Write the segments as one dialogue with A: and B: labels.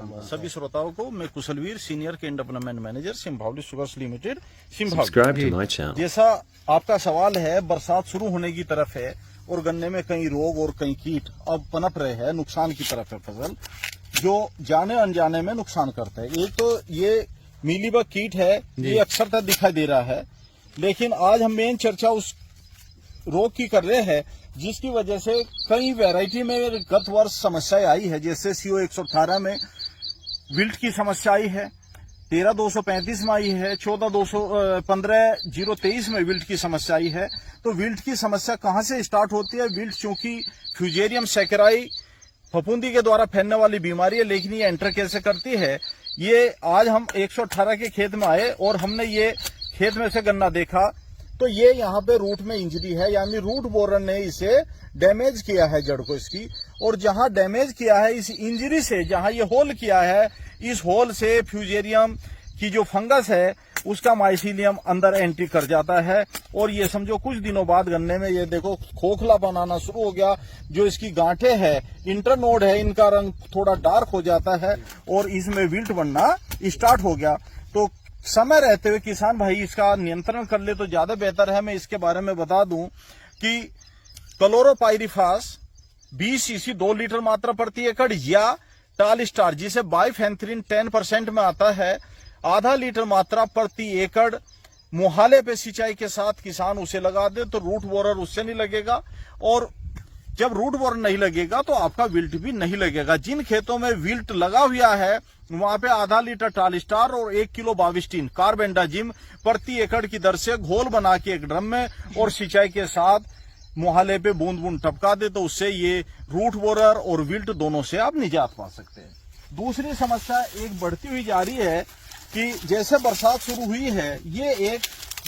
A: सभी श्रोताओं को मैं Kushalveer senior cane development manager Simbhaoli sugars limited Simbhaoli. जैसा आपका सवाल है, बरसात शुरू होने की तरफ है और गन्ने में कई रोग और कई कीट अब पनप रहे हैं, नुकसान की तरफ है फसल, जो जाने अनजाने में नुकसान करता है। एक तो ये मीलीबग कीट है, ये अक्सरतः दिखाई दे रहा है, लेकिन आज हम मेन चर्चा उस रोग की कर रहे हैं जिसकी वजह से कई वैरायटी में गत वर्ष समस्याएं आई है। जैसे CO 118 में विल्ट की समस्या आई है, 13,235 में आई है, 15,023 में विल्ट की समस्या आई है। तो विल्ट की समस्या कहां से स्टार्ट होती है? विल्ट चूंकि फ्यूजेरियम सैकराई फफूंदी के द्वारा फैलने वाली बीमारी है, लेकिन ये एंटर कैसे करती है? ये आज हम 118 के खेत में आए और हमने ये खेत में से गन्ना देखा तो ये यहाँ पे रूट में इंजरी है, यानी रूट बोरर ने इसे डैमेज किया है जड़ को इसकी। और जहां डैमेज किया है इस इंजरी से, जहां ये होल किया है, इस होल से फ्यूजेरियम की जो फंगस है उसका माइसीलियम अंदर एंट्री कर जाता है और ये समझो कुछ दिनों बाद गन्ने में ये देखो खोखला बनाना शुरू हो गया। जो इसकी गांठें है, इंटरनोड है, इनका रंग थोड़ा डार्क हो जाता है और इसमें विल्ट बनना स्टार्ट हो गया। तो समय रहते हुए किसान भाई इसका नियंत्रण कर ले तो ज्यादा बेहतर है। मैं इसके बारे में बता दूं कि क्लोरोपाइरिफास 20 cc 2 लीटर मात्रा प्रति एकड़ या टाल स्टार जिसे बाइफेंथ्रिन 10% में आता है, आधा लीटर मात्रा प्रति एकड़ मुहाले पे सिंचाई के साथ किसान उसे लगा दे तो रूट बोरर उससे नहीं लगेगा। और जब रूट बोरर नहीं लगेगा तो आपका विल्ट भी नहीं लगेगा। जिन खेतों में विल्ट लगा हुआ है वहां पे आधा लीटर टाल स्टार और 1 किलो बाविस्टीन कार्बेंडाजिम प्रति एकड़ की दर से घोल बना के एक ड्रम में और सिंचाई के साथ मुहाले पे बूंद बूंद टपका दे तो उससे ये रूट बोरर और विल्ट दोनों से आप निजात पा सकते हैं। दूसरी समस्या एक बढ़ती हुई जा रही है कि जैसे बरसात शुरू हुई है, ये एक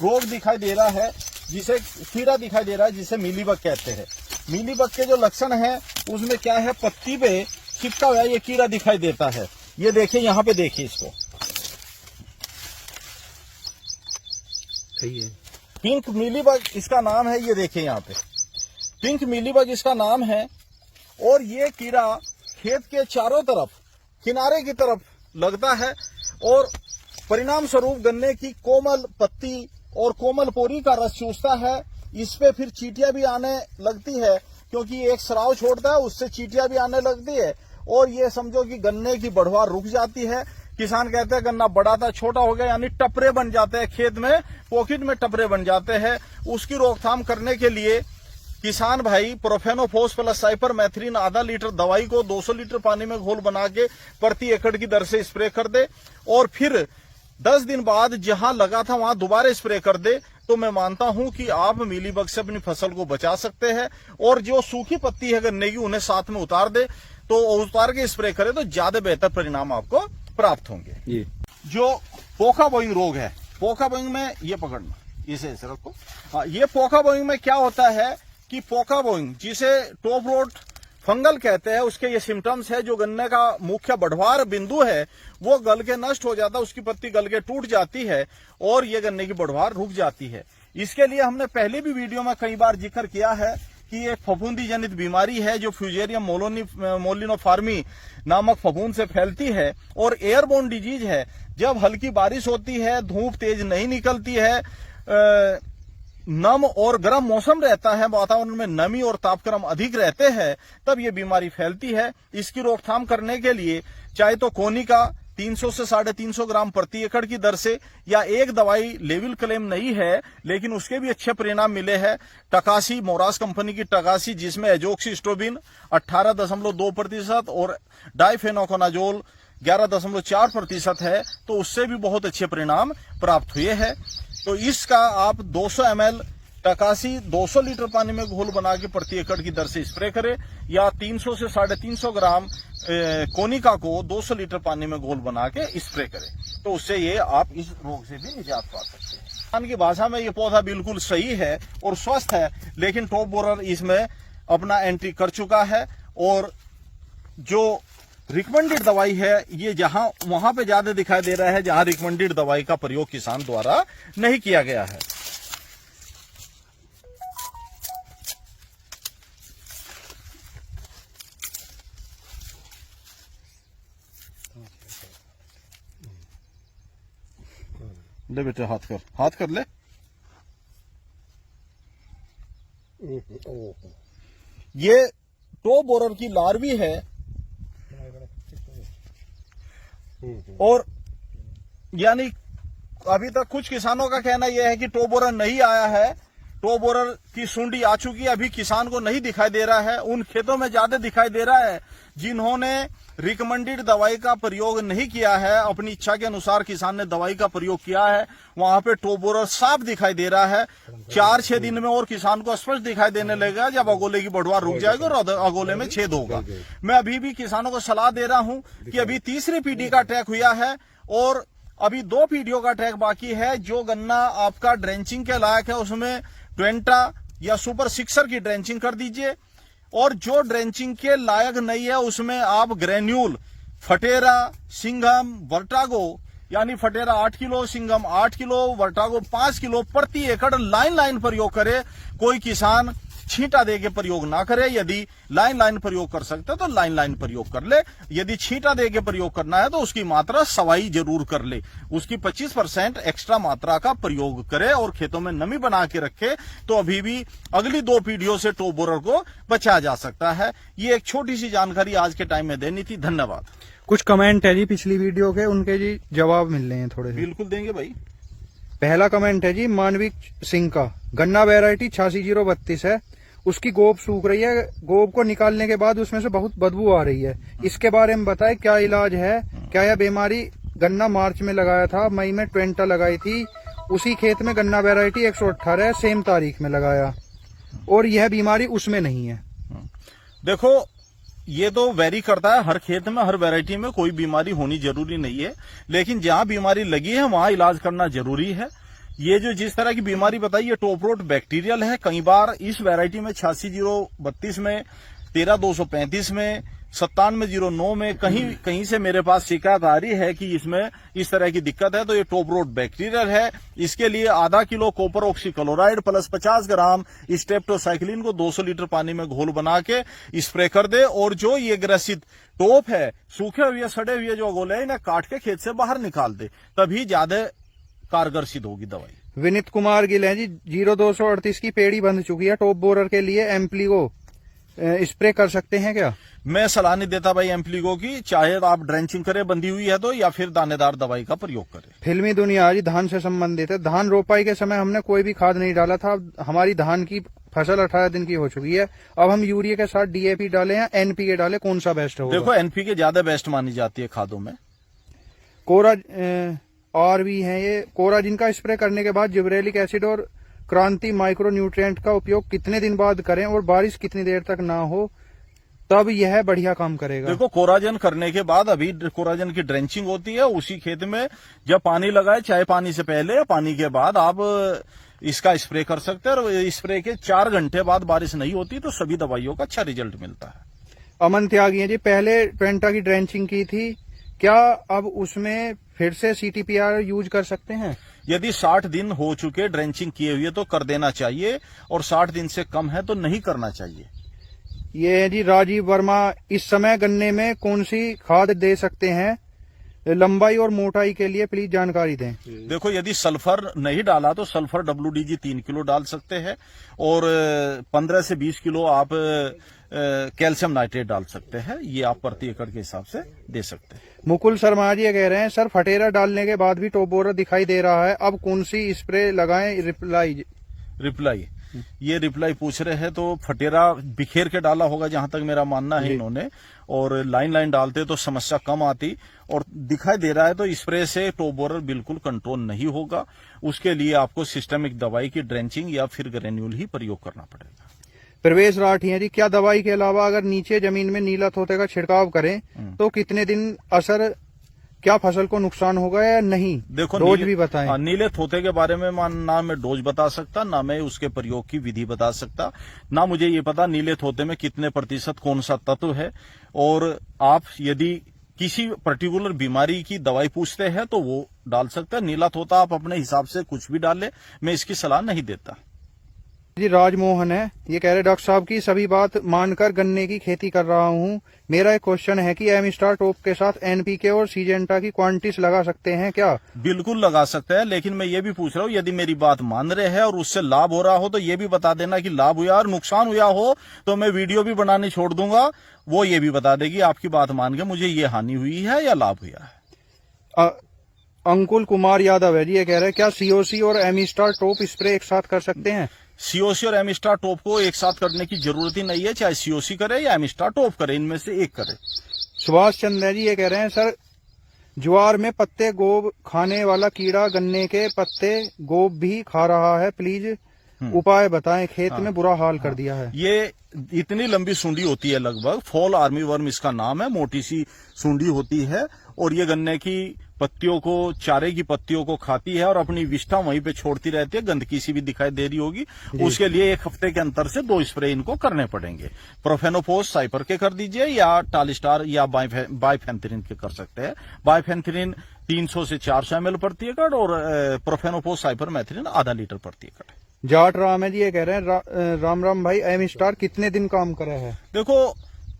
A: रोग दिखाई दे रहा है, जिसे कीड़ा दिखाई दे रहा है, जिसे मीलीबग कहते हैं। मीलीबग के जो लक्षण है उसमें क्या है, पत्ती पे चिपका हुआ ये कीड़ा दिखाई देता है। ये देखिए, यहाँ पे देखिए इसको,
B: सही है,
A: पिंक मीलीबग इसका नाम है। ये देखिए यहाँ पे पिंक मीलीबग इसका नाम है और ये कीड़ा खेत के चारों तरफ किनारे की तरफ लगता है और परिणाम स्वरूप गन्ने की कोमल पत्ती और कोमल पोरी का रस चूसता है। इस पे फिर चींटियां भी आने लगती है क्योंकि एक स्राव छोड़ता है, उससे चींटियां भी आने लगती है और ये समझो कि गन्ने की बढ़वार रुक जाती है। किसान कहते हैं गन्ना बड़ा था छोटा हो गया, यानी टपरे बन जाते हैं खेत में, पॉकेट में टपरे बन जाते हैं। उसकी रोकथाम करने के लिए किसान भाई प्रोफेनोफोस प्लस साइपरमेथ्रिन आधा लीटर दवाई को 200 लीटर पानी में घोल बना के प्रति एकड़ की दर से स्प्रे कर दे और फिर 10 दिन बाद जहां लगा था वहां दोबारा स्प्रे कर दे तो मैं मानता हूं कि आप मीलीबग से अपनी फसल को बचा सकते हैं। और जो सूखी पत्ती है गन्ने की उन्हें साथ में उतार दे, तो उतार के स्प्रे करे तो ज्यादा बेहतर परिणाम आपको प्राप्त होंगे। जो पोका बोइंग रोग है, पोका बोइंग में ये पकड़ना, इसे ऐसे रखो। हाँ, ये पोका बोइंग में क्या होता है कि पोका बोइंग जिसे टॉप रोट फंगल कहते हैं, उसके ये सिम्टम्स है। जो गन्ने का मुख्य बढ़वार बिंदु है वो गल के नष्ट हो जाता है, उसकी पत्ती गल के टूट जाती है और ये गन्ने की बढ़वार रुक जाती है। इसके लिए हमने पहले भी वीडियो में कई बार जिक्र किया है कि एक फफूंदी जनित बीमारी है जो फ्यूजेरियम मोलिनोफार्मी नामक फफूंद से फैलती है और एयरबोर्न डिजीज है। जब हल्की बारिश होती है, धूप तेज नहीं निकलती है, नम और गर्म मौसम रहता है, वातावरण में नमी और तापक्रम अधिक रहते हैं, तब ये बीमारी फैलती है। इसकी रोकथाम करने के लिए चाहे तो कोनिका 300 से 350 ग्राम प्रति एकड़ की दर से, या एक दवाई लेवल क्लेम नहीं है लेकिन उसके भी अच्छे परिणाम मिले हैं, टकासी मोरास कंपनी की टकासी जिसमें एजोक्सिस्ट्रोबिन 18.2% और डाइफेनोकोनाजोल 11.4% है, तो उससे भी बहुत अच्छे परिणाम प्राप्त हुए हैं। तो इसका आप 200 ml टकासी 200 लीटर पानी में घोल बना के प्रति एकड़ की दर से स्प्रे करें, या 300 से 350 ग्राम कोनिका को 200 लीटर पानी में घोल बना के स्प्रे करें, तो उससे ये आप इस रोग से भी निजात पा सकते हैं। किसान की भाषा में ये पौधा बिल्कुल सही है और स्वस्थ है, लेकिन टॉप बोरर इसमें अपना एंट्री कर चुका है और जो रिकमेंडेड दवाई है ये जहां वहां पे ज्यादा दिखाई दे रहा है जहां रिकमेंडेड दवाई का प्रयोग किसान द्वारा नहीं किया गया है। ले बेटे हाथ कर ले। ये टो बोरर की लार्वी है और यानी अभी तक कुछ किसानों का कहना यह है कि टो बोरर नहीं आया है, टो बोरर की सुंडी आ चुकी है, अभी किसान को नहीं दिखाई दे रहा है। उन खेतों में ज्यादा दिखाई दे रहा है जिन्होंने रिकमेंडेड दवाई का प्रयोग नहीं किया है, अपनी इच्छा के अनुसार किसान ने दवाई का प्रयोग किया है, वहां पे टो बोरर साफ दिखाई दे रहा है। 4-6 दिन में और किसान को स्पष्ट दिखाई देने लगेगा जब अगोले की बढ़वार रुक जाएगी और अगोले में छेद होगा। मैं अभी भी किसानों को सलाह दे रहा हूं कि अभी तीसरी पीढ़ी का अटैक हुआ है और अभी 2 पीढ़ियों का अटैक बाकी है। जो गन्ना आपका ड्रेंचिंग के लायक है उसमें ट्वेंटा या सुपर सिक्सर की ड्रेंचिंग कर दीजिए, और जो ड्रेंचिंग के लायक नहीं है उसमें आप ग्रेन्यूल, फटेरा, सिंघम, वर्टागो यानी फटेरा 8 किलो, सिंघम 8 किलो, वर्टागो 5 किलो प्रति एकड़ लाइन प्रयोग करे। कोई किसान छींटा दे के प्रयोग ना करे। यदि लाइन प्रयोग कर सकते तो लाइन प्रयोग कर ले। यदि छींटा दे के प्रयोग करना है तो उसकी मात्रा सवाई जरूर कर ले, उसकी 25% एक्स्ट्रा मात्रा का प्रयोग करे और खेतों में नमी बना के रखे, तो अभी भी अगली 2 पीढ़ियों से टो बोरर को बचाया जा सकता है। ये एक छोटी सी जानकारी आज के टाइम में देनी थी। धन्यवाद।
B: कुछ कमेंट है जी पिछली वीडियो के, उनके जी जवाब मिल रहे हैं थोड़े से।
A: बिल्कुल देंगे भाई।
B: पहला कमेंट है जी मानविक सिंह का, गन्ना वैरायटी 86-032 है, उसकी गोब सूख रही है, गोब को निकालने के बाद उसमें से बहुत बदबू आ रही है, इसके बारे में बताएं क्या इलाज है। क्या यह बीमारी, गन्ना मार्च में लगाया था, मई में ट्वेंटा लगाई थी, उसी खेत में गन्ना वैरायटी 118 सेम तारीख में लगाया और यह बीमारी उसमें नहीं है।
A: देखो ये तो वेरी करता है, हर खेत में हर वैरायटी में कोई बीमारी होनी जरूरी नहीं है, लेकिन जहां बीमारी लगी है वहां इलाज करना जरूरी है। ये जो जिस तरह की बीमारी बताई ये टॉप रोट बैक्टीरियल है। कई बार इस वैरायटी में 86-032 में, 13-235 में, 97-09 में कहीं से मेरे पास शिकायत आ रही है कि इसमें इस तरह की दिक्कत है, तो ये टॉप रोट बैक्टीरियल है। इसके लिए आधा किलो कॉपर ऑक्सीक्लोराइड प्लस 50 ग्राम स्टेप्टोसाइक्लिन को 200 लीटर पानी में घोल बना के स्प्रे कर दे, और जो ये ग्रसित टोप है, सूखे हुए सड़े हुए जो गोले इन्हें काट के खेत से बाहर निकाल दे, तभी ज्यादा कारगर सिद्ध होगी दवाई।
B: विनीत कुमार गिल है जी, 0238 की पेड़ी बंध चुकी है, टॉप बोरर के लिए एम्प्लीगो स्प्रे कर सकते हैं क्या?
A: मैं सलाह नहीं देता भाई एम्प्लीगो की, चाहे आप ड्रेंचिंग करें बंधी हुई है तो, या फिर दानेदार दवाई का प्रयोग करें।
B: फिल्मी दुनिया जी धान से संबंधित है, धान रोपाई के समय हमने कोई भी खाद नहीं डाला था, हमारी धान की फसल 18 दिन की हो चुकी है, अब हम यूरिया के साथ डीएपी डालें या एनपीके डालें, कौन सा बेस्ट होगा?
A: देखो एनपीके ज्यादा बेस्ट मानी जाती है खादों में।
B: कोरा और भी है ये कोरा, जिनका स्प्रे करने के बाद जिब्रेलिक एसिड और क्रांति माइक्रो न्यूट्रिएंट का उपयोग कितने दिन बाद करें और बारिश कितनी देर तक ना हो तब यह बढ़िया काम करेगा?
A: देखो कोराजन करने के बाद अभी कोराजन की ड्रेंचिंग होती है, उसी खेत में जब पानी लगाए, चाहे पानी से पहले या पानी के बाद आप इसका स्प्रे कर सकते हैं, और स्प्रे के 4 घंटे बाद बारिश नहीं होती तो सभी दवाइयों का अच्छा रिजल्ट मिलता है।
B: अमन त्यागी है जी, पहले ट्वेंटा की ड्रेंचिंग की थी, क्या अब उसमें फिर से CTPR यूज कर सकते हैं?
A: यदि 60 दिन हो चुके ड्रेंचिंग किए हुए तो कर देना चाहिए, और 60 दिन से कम है तो नहीं करना चाहिए।
B: ये है जी राजीव वर्मा, इस समय गन्ने में कौन सी खाद दे सकते हैं, लंबाई और मोटाई के लिए प्लीज जानकारी दें।
A: देखो यदि सल्फर नहीं डाला तो सल्फर WDG 3 किलो डाल सकते हैं, और 15 से 20 किलो आप कैल्शियम नाइट्रेट डाल सकते हैं, ये आप प्रति एकड़ के हिसाब से दे सकते हैं।
B: मुकुल शर्मा जी कह रहे हैं, सर फटेरा डालने के बाद भी टॉप बोरर दिखाई दे रहा है, अब कौन सी स्प्रे लगाएं?
A: रिप्लाई ये रिप्लाई पूछ रहे हैं, तो फटेरा बिखेर के डाला होगा जहां तक मेरा मानना है इन्होंने, और लाइन डालते तो समस्या कम आती, और दिखाई दे रहा है तो स्प्रे से टॉप बोरर बिल्कुल कंट्रोल नहीं होगा। उसके लिए आपको सिस्टमिक दवाई की ड्रेंचिंग या फिर ग्रेन्यूल ही प्रयोग करना पड़ेगा।
B: प्रवेश राठी है जी, क्या दवाई के अलावा अगर नीचे जमीन में नीला थोते का छिड़काव करें तो कितने दिन असर, क्या फसल को नुकसान होगा या नहीं?
A: देखो
B: डोज भी बताएं।
A: नीले थोते के बारे में ना मैं डोज बता सकता, ना मैं उसके प्रयोग की विधि बता सकता, ना मुझे ये पता नीले थोते में कितने प्रतिशत कौन सा तत्व है, और आप यदि किसी पर्टिकुलर बीमारी की दवाई पूछते हैं तो वो डाल सकते हैं। नीला थोता आप अपने हिसाब से कुछ भी डाले, मैं इसकी सलाह नहीं देता।
B: जी राजमोहन है, ये कह रहे डॉक्टर साहब की सभी बात मानकर गन्ने की खेती कर रहा हूँ। मेरा एक क्वेश्चन है कि एम स्टार टॉप के साथ एनपीके और सीजेंटा की क्वांटिटीज लगा सकते हैं क्या?
A: बिल्कुल लगा सकते हैं, लेकिन मैं ये भी पूछ रहा हूँ, यदि मेरी बात मान रहे हैं और उससे लाभ हो रहा हो तो ये भी बता देना कि लाभ हुआ, और नुकसान हुआ हो तो मैं वीडियो भी बनानी छोड़ दूंगा, वो ये भी बता देगी आपकी बात मान के मुझे ये हानि हुई है या लाभ हुआ है।
B: अंकुल कुमार यादव है जी, ये कह रहे हैं क्या सीओसी और एम स्टार टॉप स्प्रे एक साथ कर सकते हैं?
A: सीओसी और एम स्टार टॉप को एक साथ करने की जरूरत ही नहीं है, चाहे सीओसी करे या एम स्टार टॉप करे, इनमें से एक करे।
B: सुभाष चंद्र जी ये कह रहे हैं सर ज्वार में पत्ते गोब खाने वाला कीड़ा गन्ने के पत्ते गोब भी खा रहा है, प्लीज उपाय बताएं, खेत में बुरा हाल कर दिया है।
A: ये इतनी लंबी सूंडी होती है, लगभग फॉल आर्मी वर्म इसका नाम है, मोटी सी सूंडी होती है और ये गन्ने की पत्तियों को, चारे की पत्तियों को खाती है और अपनी विष्ठा वहीं पे छोड़ती रहती है। गंदगी सी भी दिखाई दे रही होगी, उसके लिए एक हफ्ते के अंतर से 2 स्प्रे इनको करने पड़ेंगे। प्रोफेनोफोस साइपर के कर दीजिए या टालिस्टार या बाइफेंथ्रिन के कर सकते हैं। बाइफेंथ्रिन 300 से 400 ml प्रति एकड़ और प्रोफेनोफोस साइपर मैथ्रिन आधा लीटर प्रति एकड़।
B: जाट राम है जी, ये कह रहे हैं राम राम भाई, एम स्टार कितने दिन काम करे है?
A: देखो,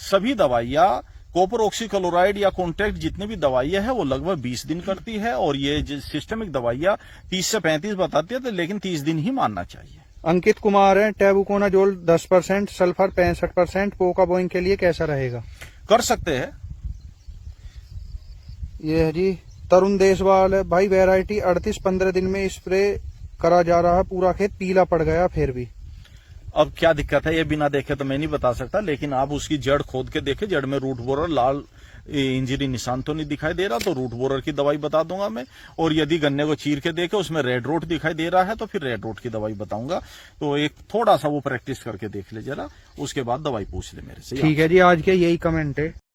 A: सभी दवाइयां कॉपर ऑक्सीक्लोराइड या कॉन्टैक्ट जितनी भी दवाइयां हैं वो लगभग 20 दिन करती है, और ये सिस्टमिक दवाइयां 30 से 35 बताती है, तो लेकिन 30 दिन ही मानना चाहिए।
B: अंकित कुमार है, टैबुकोनाजोल 10%, सल्फर 65%, पोकाबोइन के लिए कैसा रहेगा?
A: कर सकते हैं।
B: ये है जी तरुण देशवाल है, भाई वैरायटी 38-15 दिन में स्प्रे करा जा रहा है, पूरा खेत पीला पड़ गया फिर भी।
A: अब क्या दिक्कत है ये बिना देखे तो मैं नहीं बता सकता, लेकिन आप उसकी जड़ खोद के देखे, जड़ में रूट बोरर लाल इंजरी निशान तो नहीं दिखाई दे रहा, तो रूट बोरर की दवाई बता दूंगा मैं। और यदि गन्ने को चीर के देखे उसमें रेड रोट दिखाई दे रहा है तो फिर रेड रोट की दवाई बताऊंगा। तो एक थोड़ा सा वो प्रैक्टिस करके देख ले जरा, उसके बाद दवाई पूछ ले मेरे से।
B: ठीक है जी, आज के यही कमेंट है।